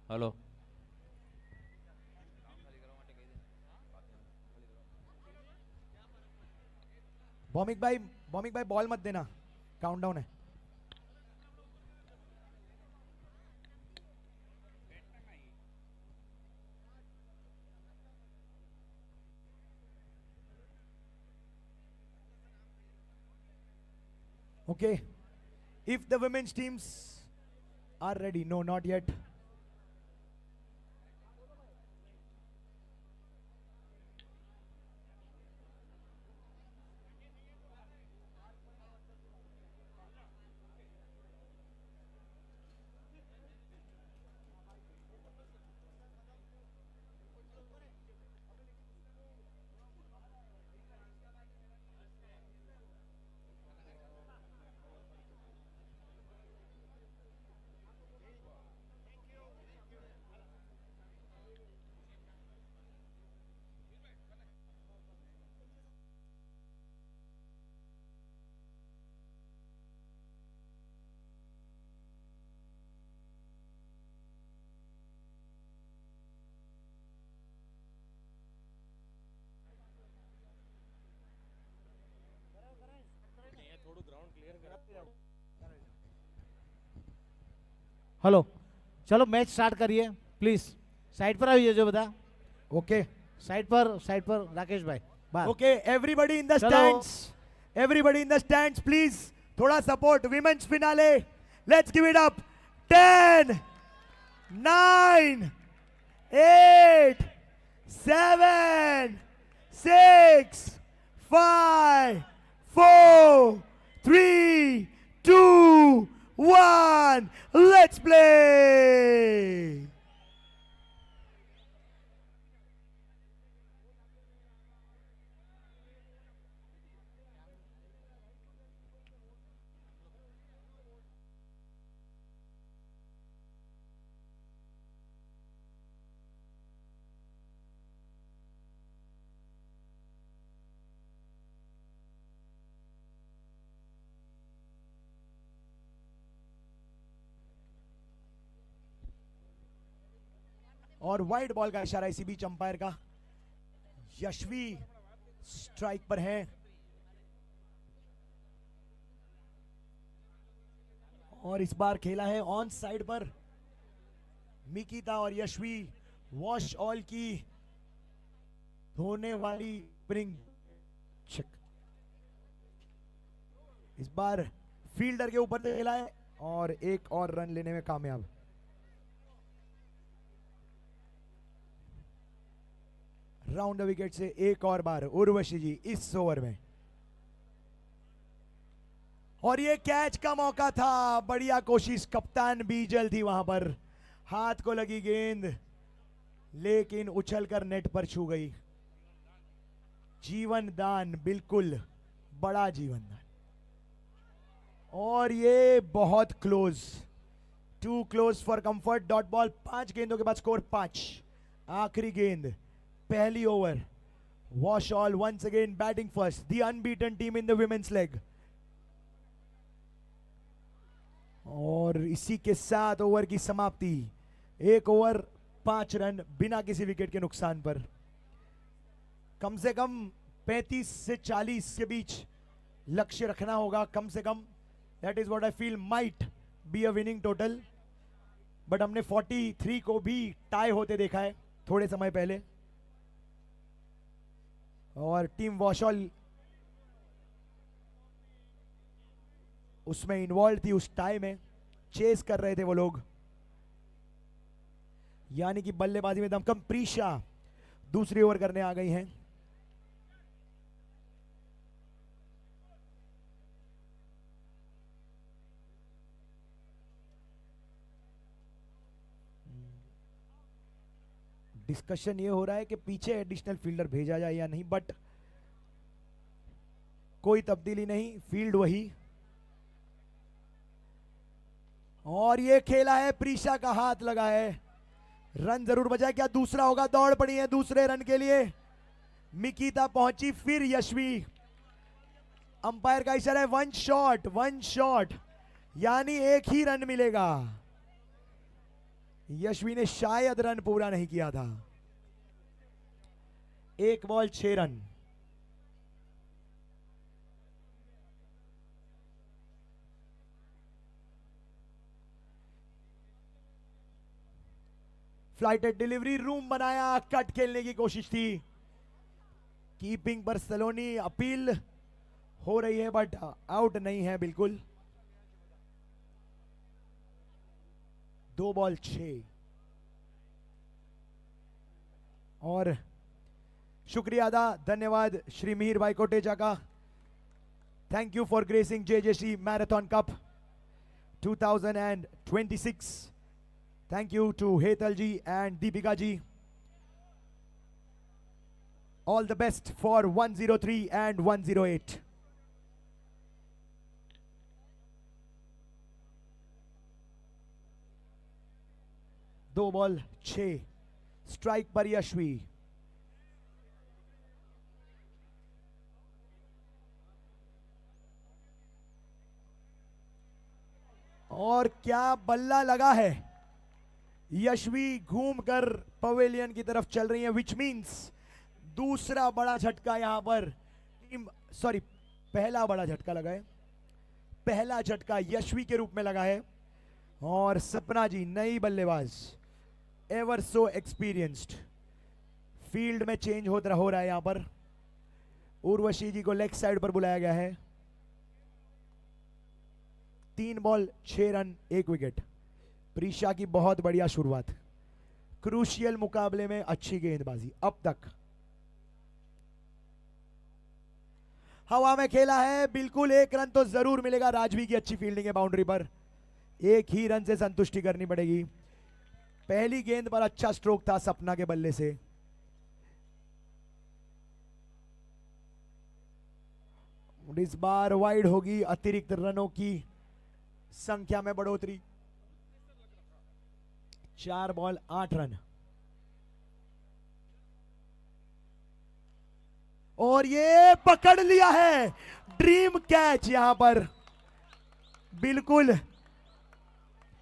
Hello. Bhowmik भाई ball मत देना, काउंटडाउन है। Okay, if the women's teams are ready, no, not yet. Hello, चलो मैच स्टार्ट करिए प्लीज। साइड पर आइए जो बता। Okay, साइड पर राकेश भाई बाहर। okay, everybody in the Chalo. stands. Everybody in the stands, please. Thoda support. Women's finale. Let's give it up. 10, 9, 8, 7, 6, 5, 4, 3, 2, 1. Let's play. और वाइड बॉल का इशारा इसी बीच अंपायर का। यशवी स्ट्राइक पर है और इस बार खेला है ऑन साइड पर। मिकिता और यशवी वॉश ऑल की होने वाली स्प्रिंग चेक। इस बार फील्डर के ऊपर से खेला है और एक और रन लेने में कामयाब। राउंड द विकेट से एक और बार उर्वशी जी इस ओवर में। और ये कैच का मौका था, बढ़िया कोशिश, कप्तान बीजल थी वहां पर, हाथ को लगी गेंद लेकिन उछलकर नेट पर छू गई। जीवन दान, बिल्कुल बड़ा जीवन दान। और ये बहुत close, too close for comfort. Dot ball, 5 गेंदों के बाद स्कोर 5। आखिरी गेंद, पहली over. Wash all once again batting first, the unbeaten team in the women's leg. और इसी के साथ ओवर की समाप्ति। 1 ओवर 5 रन बिना किसी विकेट के नुकसान पर। कम से कम 35 से 40 के बीच लक्ष्य रखना होगा, कम से कम। That is what I feel might be a winning total. But हमने 43 को भी टाई होते देखा है थोड़े समय पहले। और टीम वॉशॉल उसमें इन्वॉल्व थी, उस टाई में चेस कर रहे थे वो लोग। यानी कि बल्लेबाजी में दमकम प्रीशा दूसरी ओवर करने आ गई हैं। डिस्कशन ये हो रहा है कि पीछे एडिशनल फील्डर भेजा जाए या नहीं, बट कोई तब्दीली नहीं, फील्ड वही। और ये खेला है, प्रीशा का हाथ लगा है, रन जरूर बचा। क्या दूसरा होगा? दौड़ पड़ी है दूसरे रन के लिए। मिकिता पहुंची, फिर यशवी। अंपायर का इशारा है वन शॉट, यानी एक ही रन मिलेगा। यशवी ने शायद रन पूरा नहीं किया था। 1 ball 6 run. Flighted delivery, room बनाया, कट खेलने की कोशिश थी। कीपिंग पर सलोनी, अपील हो रही है बट आउट नहीं है बिल्कुल। 2 बॉल 6। और शुक्रिया अदा, धन्यवाद श्री मिहिर भाई कोटेचा का। Thank you for gracing JJC marathon cup 2026। Thank you to Hetal ji and Deepika ji. All the best for 103 and 108. दो बॉल 6, स्ट्राइक पर यशवी। और क्या बल्ला लगा है। यशवी घूमकर पवेलियन की तरफ चल रही है, विच मींस दूसरा बड़ा झटका यहां पर टीम, सॉरी पहला बड़ा झटका लगा है। पहला झटका यशवी के रूप में लगा है। और सपना जी नई बल्लेबाज, एवर सो एक्सपीरियंस्ड। फील्ड में चेंज हो रहा है यहां पर। उर्वशी जी को लेग साइड पर बुलाया गया है। 3 बॉल 6 रन 1 विकेट। प्रीशा की बहुत बढ़िया शुरुआत। क्रूशियल मुकाबले में अच्छी गेंदबाजी अब तक। हवा में खेला है, बिल्कुल 1 रन तो जरूर मिलेगा। राजवी की अच्छी फील्डिंग है बाउंड्री पर। 1 ही रन से संतुष्टि करनी पड़ेगी। पहली गेंद पर अच्छा स्ट्रोक था सपना के बल्ले से। इस बार वाइड होगी, अतिरिक्त रनों की संख्या में बढ़ोतरी। 4 बॉल 8 रन। और ये पकड़ लिया है, ड्रीम कैच। यहां पर बिल्कुल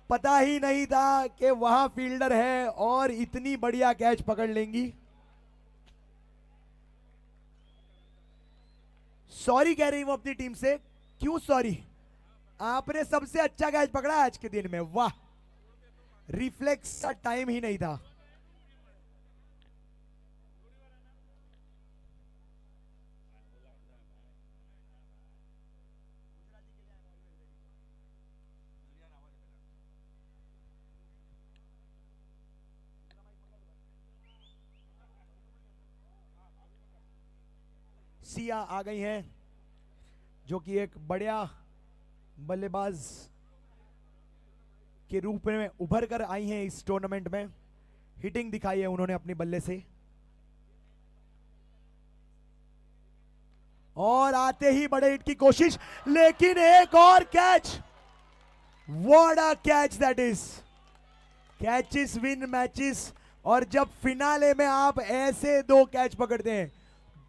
पता ही नहीं था कि वहां फील्डर है और इतनी बढ़िया कैच पकड़ लेंगी। सॉरी कह रही हूं अपनी टीम से। क्यों सॉरी? आपने सबसे अच्छा कैच पकड़ा आज के दिन में, वाह। रिफ्लेक्स का टाइम ही नहीं था। सिया आ गई हैं, जो कि एक बढ़िया बल्लेबाज के रूप में उभर कर आई हैं इस टूर्नामेंट में। हिटिंग दिखाई है उन्होंने अपने बल्ले से। और आते ही बड़े हिट की कोशिश, लेकिन एक और catch. What a catch that is. Catches win matches. और जब फिनाले में आप ऐसे 2 कैच पकड़ते हैं,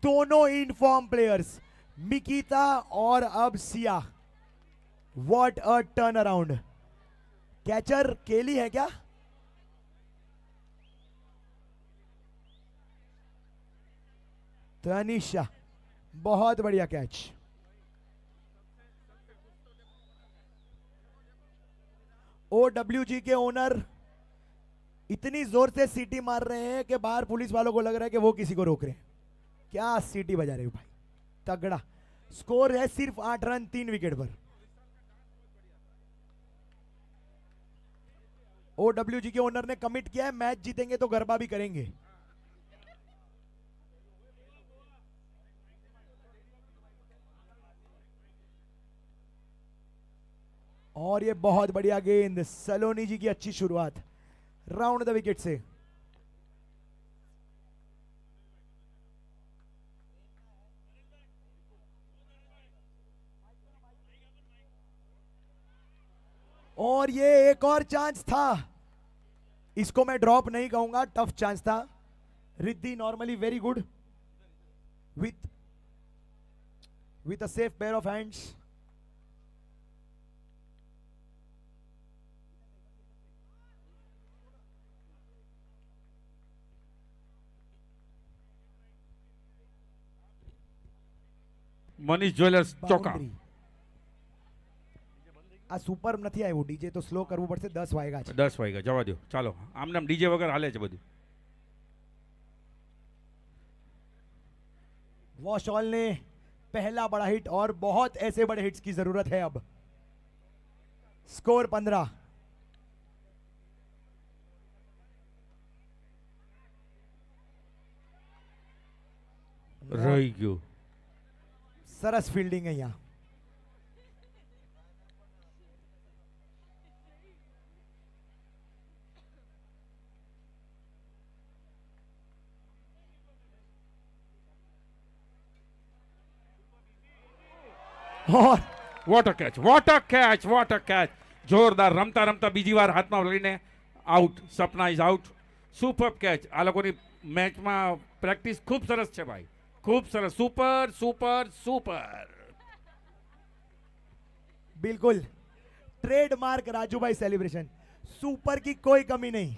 दोनों इन फॉर्म प्लेयर्स, मिकीता और अब Siya, what a turn around. Catcher केली है क्या? तनिषा, बहुत बढ़िया कैच। OWG के ओनर इतनी जोर से सीटी मार रहे हैं कि बाहर पुलिस वालों को लग रहा है कि वो किसी को रोक रहे हैं। क्या सीटी बजा रहे हो भाई, तगड़ा। स्कोर है सिर्फ 8 रन 3 विकेट पर। OWG के ओनर ने कमिट किया है, मैच जीतेंगे तो गरबा भी करेंगे। और ये बहुत बढ़िया गेंद, सलोनी जी की अच्छी शुरुआत राउंड द विकेट से। और ये एक और चांस था, इसको मैं ड्रॉप नहीं कहूंगा, टफ चांस था। Riddhi normally very good with a safe pair of hands. Manish jewellers ચોકા. બાઉન્ડ્રી. આ સુપર નથી આવ્યું, ડીજે તો સ્લો કરવું પડશે, 10 વાગ્યા છે. 10 વાગ્યા જવા દો. ચાલો આમને ડીજે વગર હાલે છે બધું. वॉशॉल ने पहला बड़ा हिट और बहुत ऐसे बड़े हिट्स की जरूरत है अब. स्कोर 15. રહી ગયું. સરસ ફિલ્ડિંગ અહીંયા. और water catch, water catch, water catch. જોરદાર રમતા રમતા બીજી વાર હાથમાં લઈને out. Sapna is out. Super catch. આ લોકોની મેચમાં પ્રેક્ટિસ ખૂબ સરસ છે ભાઈ, ખૂબ સરસ. Super super super. बिल्कुल ट्रेडमार्क राजू भाई सेलिब्रेशन. सुपर की कोई कमी नहीं.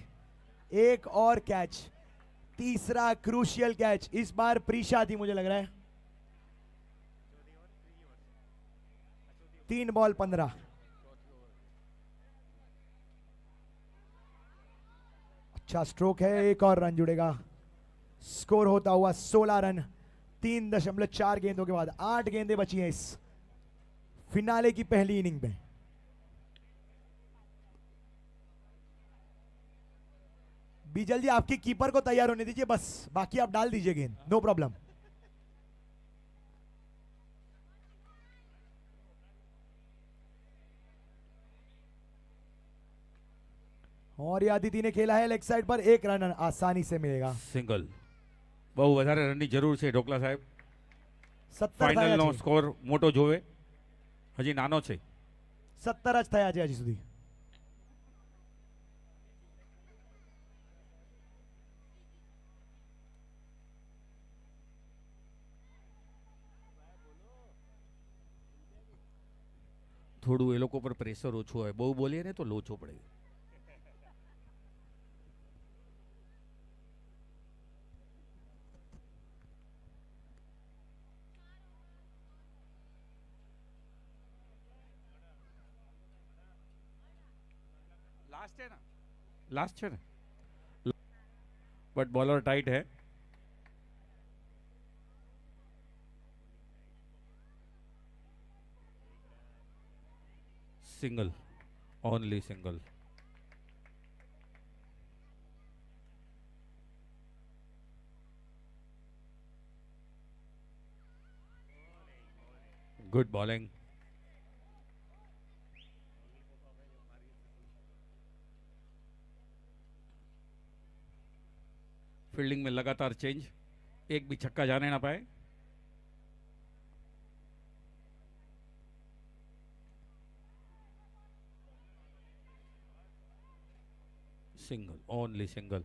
एक और कैच, तीसरा क्रूशियल कैच. इस बार प्रीशा थी मुझे लग रहा है. 3 बॉल 15. अच्छा स्ट्रोक है, एक और रन जुड़ेगा. स्कोर होता हुआ 16 रन 3.4 गेंदों के बाद. 8 गेंदें बची हैं इस फिनाले की पहली इनिंग में. बीजल जी आपकी कीपर को तैयार होने दीजिए बस, बाकी आप डाल दीजिए गेंद, नो प्रॉब्लम. और ये आदिति ने खेला है लेग साइड पर. 1 रन आसानी से मिलेगा. સિંગલ. બહુ વધારે રનની જરૂર છે ઢોકલા સાહેબ. 17 ફાઇનલનો થયા છે. સ્કોર મોટો જોવે, હજી નાનો છે. 17 જ થયા છે હજી સુધી. થોડું એ લોકો પર પ્રેશર ઓછું હોય, બહુ બોલીએ ને તો લોચો પડે. लास्ट है ना, लास्ट है ना, बट बॉलर टाइट है. Single, only single. Good bowling. Fielding में लगातार चेंज, एक भी छक्का जाने ना पाए. Single, only single.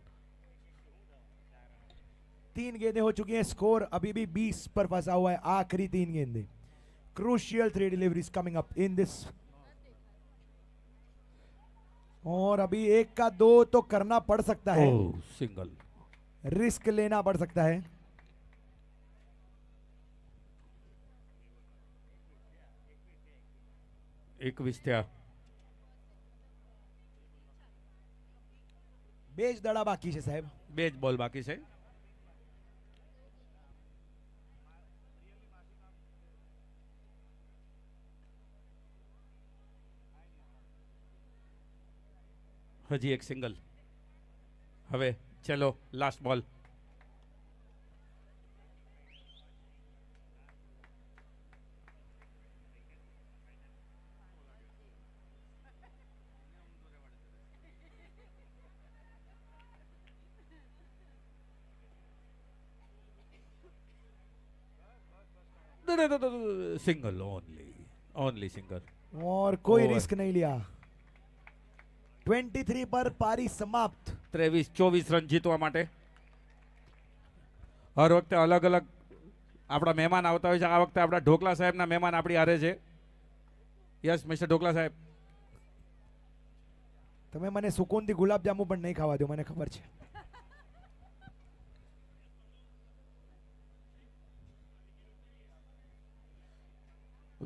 3 गेंदें हो चुकी हैं. स्कोर अभी भी 20 पर फंसा हुआ है. आखिरी 3 गेंदें. Crucial 3 deliveries coming up in this. और अभी 1 का 2 तो करना पड़ सकता है. ओह, सिंगल. रिस्क लेना पड़ सकता है. एक विस्त्या. बेज दड़ा बाकी है साहब. बेज बॉल बाकी से. હજી એક સિંગલ. હવે ચલો લાસ્ટ બોલ. Single, only single. और कोई और- रिस्क नहीं लिया. 23 पर पारी समाप्त. 23-24 રન જીતવા માટે હર વખતે અલગ અલગ આપણા મહેમાન આવતા હોય છે. આ વખતે આપણા ઢોકલા સાહેબના મહેમાન આપણી હારે છે. યસ મિસ્ટર ઢોકલા સાહેબ. તમે મને સુકૂનથી ગુલાબ જાંબુ પણ નહીં ખાવા દો, મને ખબર છે.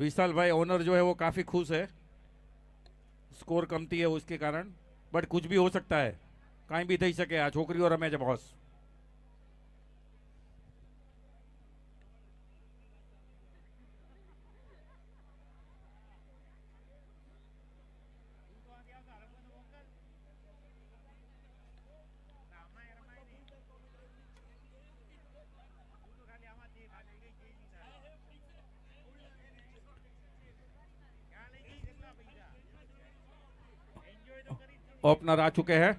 विशाल भाई ओनर जो है वो काफी खुश है, स्कोर कमती है उसके कारण, बट कुछ भी हो सकता है, कहीं भी થઈ શકે, આ છોકરીઓ રમે છે બોસ. ओपनर आ चुके हैं.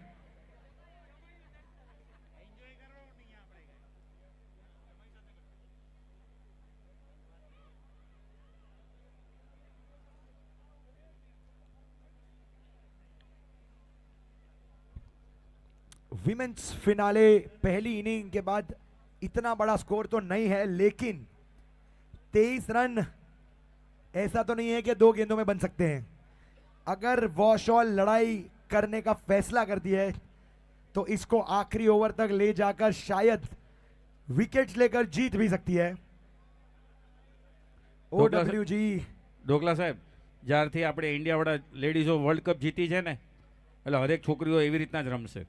विमेंस फिनाले पहली इनिंग के बाद इतना बड़ा स्कोर तो नहीं है, लेकिन 23 रन ऐसा तो नहीं है कि 2 गेंदों में बन सकते हैं. अगर वॉशॉल लड़ाई करने का फैसला करती है तो इसको आखिरी ओवर तक ले जाकर शायद विकेट्स लेकर जीत भी सकती है. OWG ડોકલા સાહેબ, જ્યારથી આપણે ઇન્ડિયા વાળા લેડીઝો વર્લ્ડ કપ જીતી છે ને, એટલે હરેક છોકરીઓ એવી રીતના જ રમશે.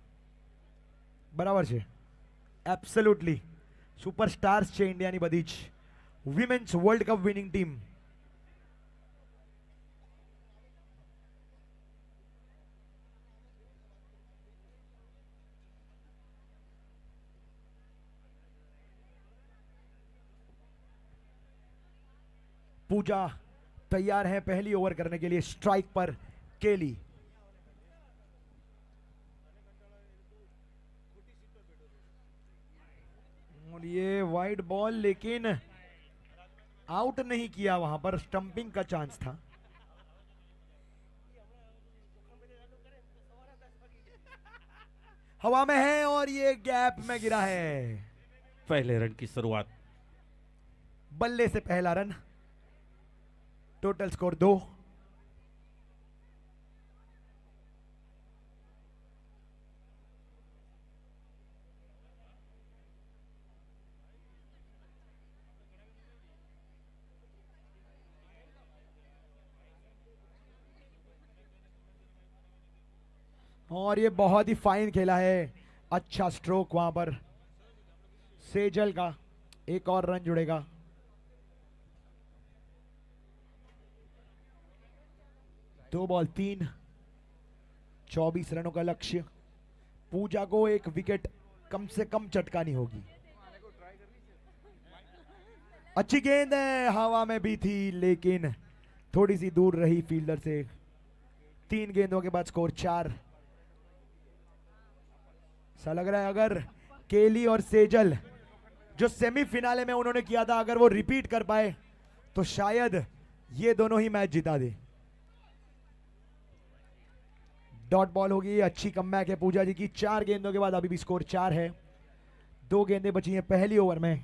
બરાબર છે, એબ્સોલ્યુટલી સુપરસ્ટાર્સ છે ઇન્ડિયાની બધી જ women's world cup winning team. Pooja तैयार है पहली ओवर करने के लिए. स्ट्राइक पर केली. और ये वाइड बॉल, लेकिन आउट नहीं किया, वहां पर स्टंपिंग का चांस था. हवा में है और ये गैप में गिरा है. पहले रन की शुरुआत. बल्ले से पहला रन. Total score 2. और ये बहुत ही फाइन खेला है, अच्छा स्ट्रोक वहां पर सेजल का. एक और रन जुड़ेगा. दो बॉल 3, 24 रनों का लक्ष्य. पूजा को एक विकेट कम से कम चटकानी होगी. अच्छी गेंद है, हवा में भी थी लेकिन थोड़ी सी दूर रही फील्डर से. 3 गेंदों के बाद स्कोर 4. ऐसा लग रहा है अगर केली और सेजल जो सेमीफिनाले में उन्होंने किया था, अगर वो रिपीट कर पाए तो शायद ये दोनों ही मैच जिता दे. डॉट बॉल होगी. अच्छी कमबैक है पूजा जी की. 4 गेंदों के बाद अभी भी स्कोर 4 है. 2 गेंदें बची हैं पहली ओवर में.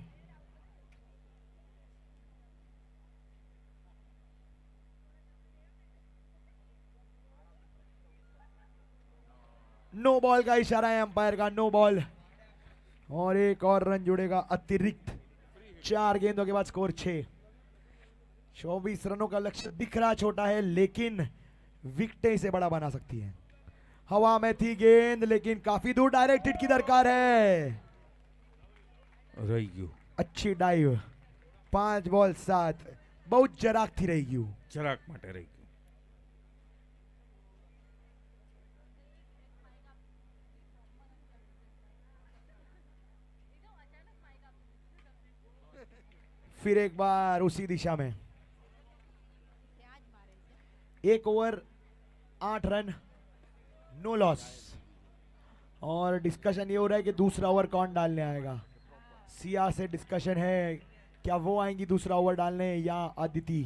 नो बॉल का इशारा है अंपायर का. No ball. और एक और रन जुड़ेगा अतिरिक्त. 4 गेंदों के बाद स्कोर 6. 24 रनों का लक्ष्य दिख रहा छोटा है, लेकिन विकेटें इसे बड़ा बना सकती हैं. हवा में थी गेंद लेकिन काफी दूर डायरेक्ट हिट की दरकार है. રહી ગયું. अच्छी डाइव. 5 बॉल 7. बहुत જરાક થી રહી ગયું. જરાક માટે રહી ગયું. फिर एक बार उसी दिशा में. 1 ओवर 8 रन, नो लॉस. और डिस्कशन ये हो रहा है कि दूसरा ओवर कौन डालने आएगा. सिया से डिस्कशन है, क्या वो आएंगी दूसरा ओवर डालने या आदिति.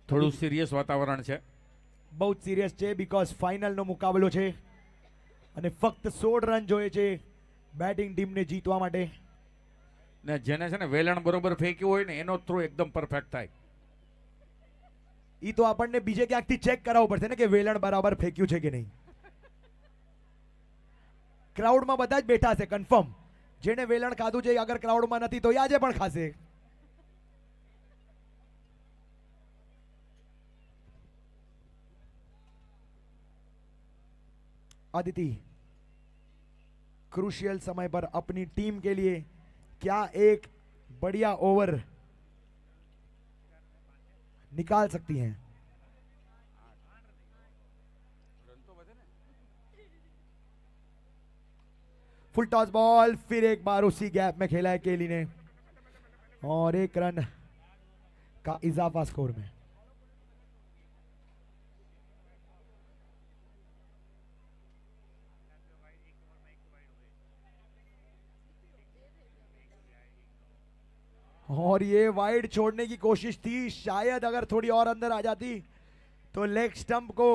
થોડું સિરિયસ વાતાવરણ છે. बहुत सीरियस છે, બીકોઝ ફાઇનલનો મુકાબલો છે અને ફક્ત 16 રન જોઈએ છે બેટિંગ ટીમને જીતવા માટે. ને જેને છે ને વેલણ બરોબર ફેંક્યું હોય ને એનો થ્રો એકદમ પરફેક્ટ થાય. ઈ તો આપણને બીજે ક્યાંકથી ચેક કરાવવું પડશે ને કે વેલણ બરાબર ફેંક્યું છે કે નહીં. ક્રાઉડમાં બધા જ બેઠા છે કન્ફર્મ. જેને વેલણ ખાધું છે અગર ક્રાઉડમાં નથી તો એ આજે પણ ખાશે. अदिति क्रूशियल समय पर अपनी टीम के लिए क्या एक बढ़िया ओवर निकाल सकती हैं। फुल टॉस बॉल, फिर एक बार उसी गैप में खेला है केली ने और 1 रन का इजाफा स्कोर में। और ये वाइड छोड़ने की कोशिश थी, शायद अगर थोड़ी और अंदर आ जाती तो लेग स्टंप को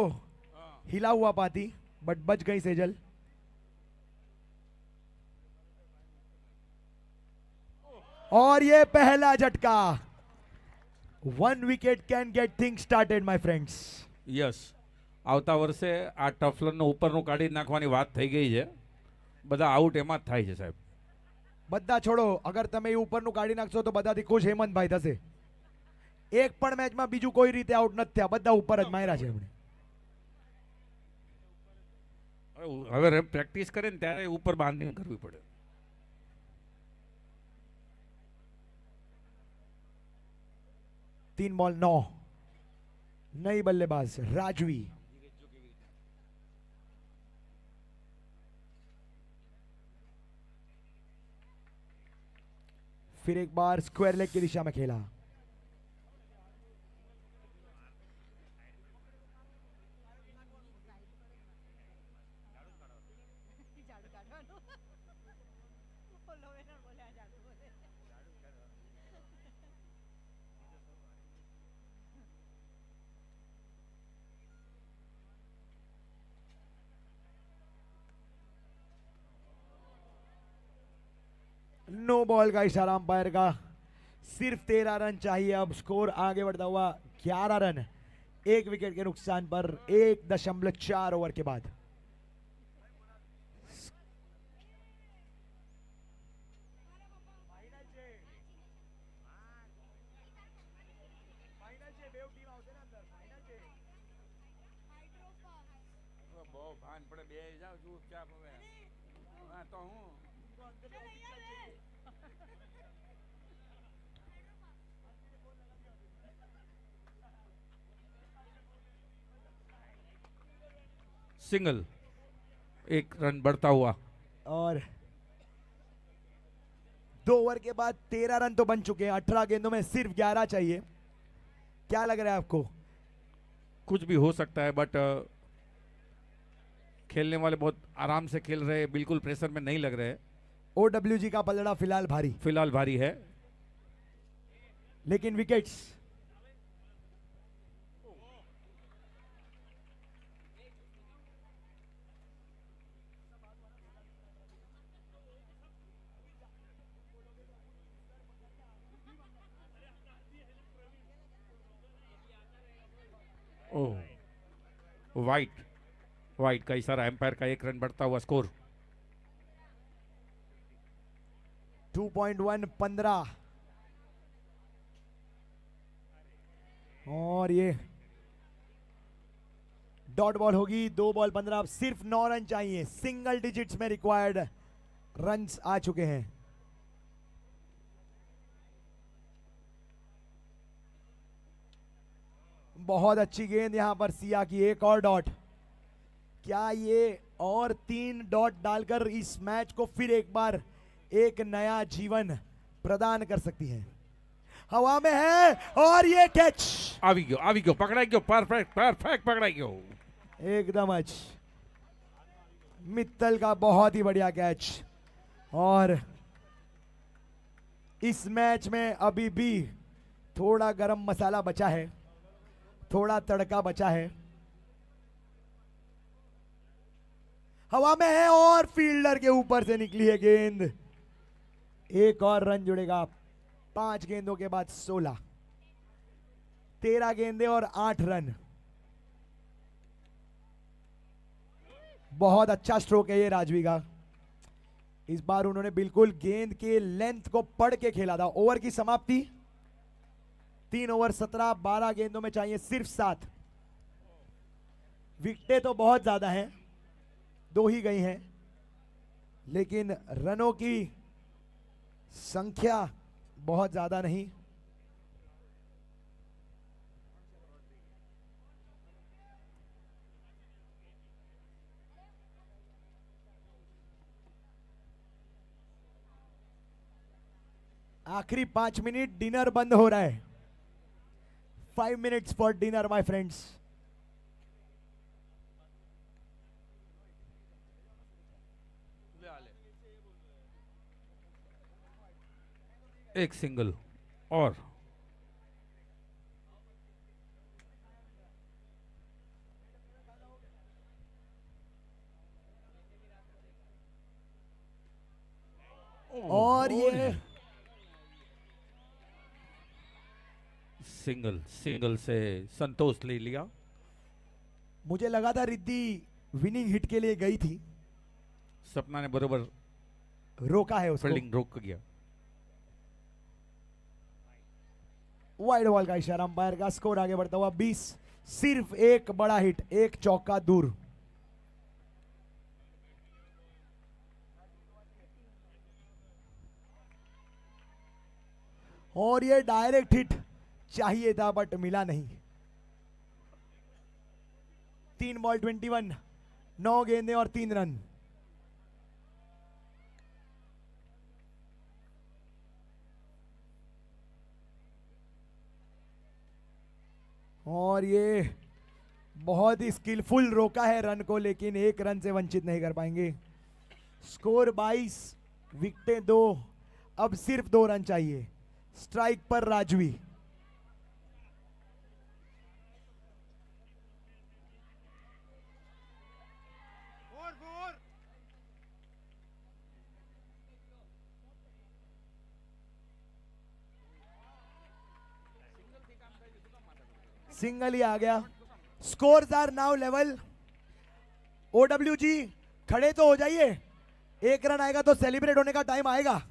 हिला हुआ पाती, बट बच गई सेजल। और ये पहला झटका। 1 wicket can get things started my friends. Yes, આવતા વર્ષે આ ટફલરનો ઉપરનું કાઢી નાખવાની વાત થઈ ગઈ છે. બધા આઉટ એમાં જ થાય છે સાહેબ. બધા છોડો, અગર તમે એ ઉપરનું કાઢી નાખશો તો બધાથી ખુશ હેમંતભાઈ થશે. એક પણ મેચમાં બીજું કોઈ રીતે આઉટ નથી થયા, બધા ઉપર જ માર્યા છે એમણે. હવે પ્રેક્ટિસ કરે ને ત્યારે ઉપર બાંધીને કરવી પડે. 3 बॉल 9, नई बल्लेबाज राजवी। फिर एक बार स्क्वायर लेग की दिशा में खेला। नो बॉल का इशारा अंपायर का। सिर्फ 13 रन चाहिए। अब स्कोर आगे बढ़ता हुआ 11 रन, 1 विकेट के नुकसान पर 1.4 ओवर के बाद। सिंगल, 1 रन बढ़ता हुआ। और 2 ओवर के बाद 13 रन तो बन चुके हैं। 18 गेंदों में सिर्फ 11 चाहिए। क्या लग रहा है आपको? कुछ भी हो सकता है, बट खेलने वाले बहुत आराम से खेल रहे हैं, बिल्कुल प्रेशर में नहीं लग रहे। OWG का पलड़ा फिलहाल भारी है, लेकिन विकेट्स वाइट का इशारा, एम्पायर का 1 रन बढ़ता हुआ स्कोर। 2.1 15। और ये डॉट बॉल होगी। 2 बॉल 15। अब सिर्फ 9 रन चाहिए। सिंगल डिजिट्स में रिक्वायर्ड रन्स आ चुके हैं। बहुत अच्छी गेंद यहां पर सिया की। एक और डॉट। क्या ये और 3 डॉट डालकर इस मैच को फिर एक बार एक नया जीवन प्रदान कर सकती है? हवा में है और ये कैच। આવી ગયો, પકડાઈ ગયો, परफेक्ट पकड़ाई गयो एकदम मित्तल का बहुत ही बढ़िया कैच। और इस मैच में अभी भी थोड़ा गरम मसाला बचा है, थोड़ा तड़का बचा है। हवा में है और फील्डर के ऊपर से निकली है गेंद। एक और रन जुड़ेगा। 5 गेंदों के बाद 16। 13 गेंदें और 8 रन। बहुत अच्छा स्ट्रोक है ये राजवी का। इस बार उन्होंने बिल्कुल गेंद के लेंथ को पढ़ के खेला था। ओवर की समाप्ति। 3 ओवर 17, 12 गेंदों में चाहिए सिर्फ 7। विकेटें तो बहुत ज्यादा हैं, दो ही गई हैं, लेकिन रनों की संख्या बहुत ज्यादा नहीं। आखिरी 5 मिनट, डिनर बंद हो रहा है। 5 minutes for dinner my friends. एक सिंगल और और ये सिंगल से संतोष ले लिया। मुझे लगा था रिद्धि विनिंग हिट के लिए गई थी, सपना ने बरोबर रोका है उसको। फील्डिंग रोक गया। वाइड बॉल का इशारा अंपायर का। स्कोर आगे बढ़ता हुआ 20। सिर्फ एक बड़ा हिट, एक चौका दूर। और ये डायरेक्ट हिट चाहिए था बट मिला नहीं। 3 बॉल 21, 9 गेंदें और 3 रन। और ये बहुत ही स्किलफुल रोका है रन को, लेकिन 1 रन से वंचित नहीं कर पाएंगे। स्कोर 22, विकेटें 2, अब सिर्फ 2 रन चाहिए। स्ट्राइक पर राजवी। सिंगल ही आ गया। Scores are now level. ओडब्ल्यू जी खड़े तो हो जाइए, 1 रन आएगा तो सेलिब्रेट होने का टाइम आएगा।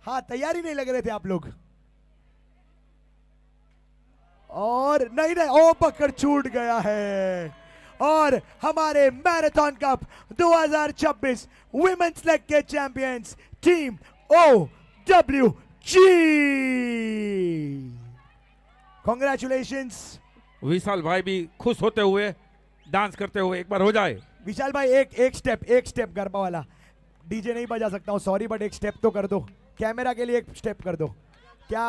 हाँ, तैयारी नहीं लग रहे थे आप लोग। और नहीं नहीं, ओ पकड़ छूट गया है। और हमारे मैराथन कप 2026 वुमेन्स लेग के चैंपियंस टीम OWG। कॉन्ग्रेचुलेशंस। विशाल भाई भी खुश होते हुए डांस करते हुए, एक बार हो जाए। विशाल भाई एक स्टेप गरबा वाला। डीजे नहीं बजा सकता हूं, सॉरी, बट एक स्टेप तो कर दो। कैमरा के लिए एक स्टेप कर दो। क्या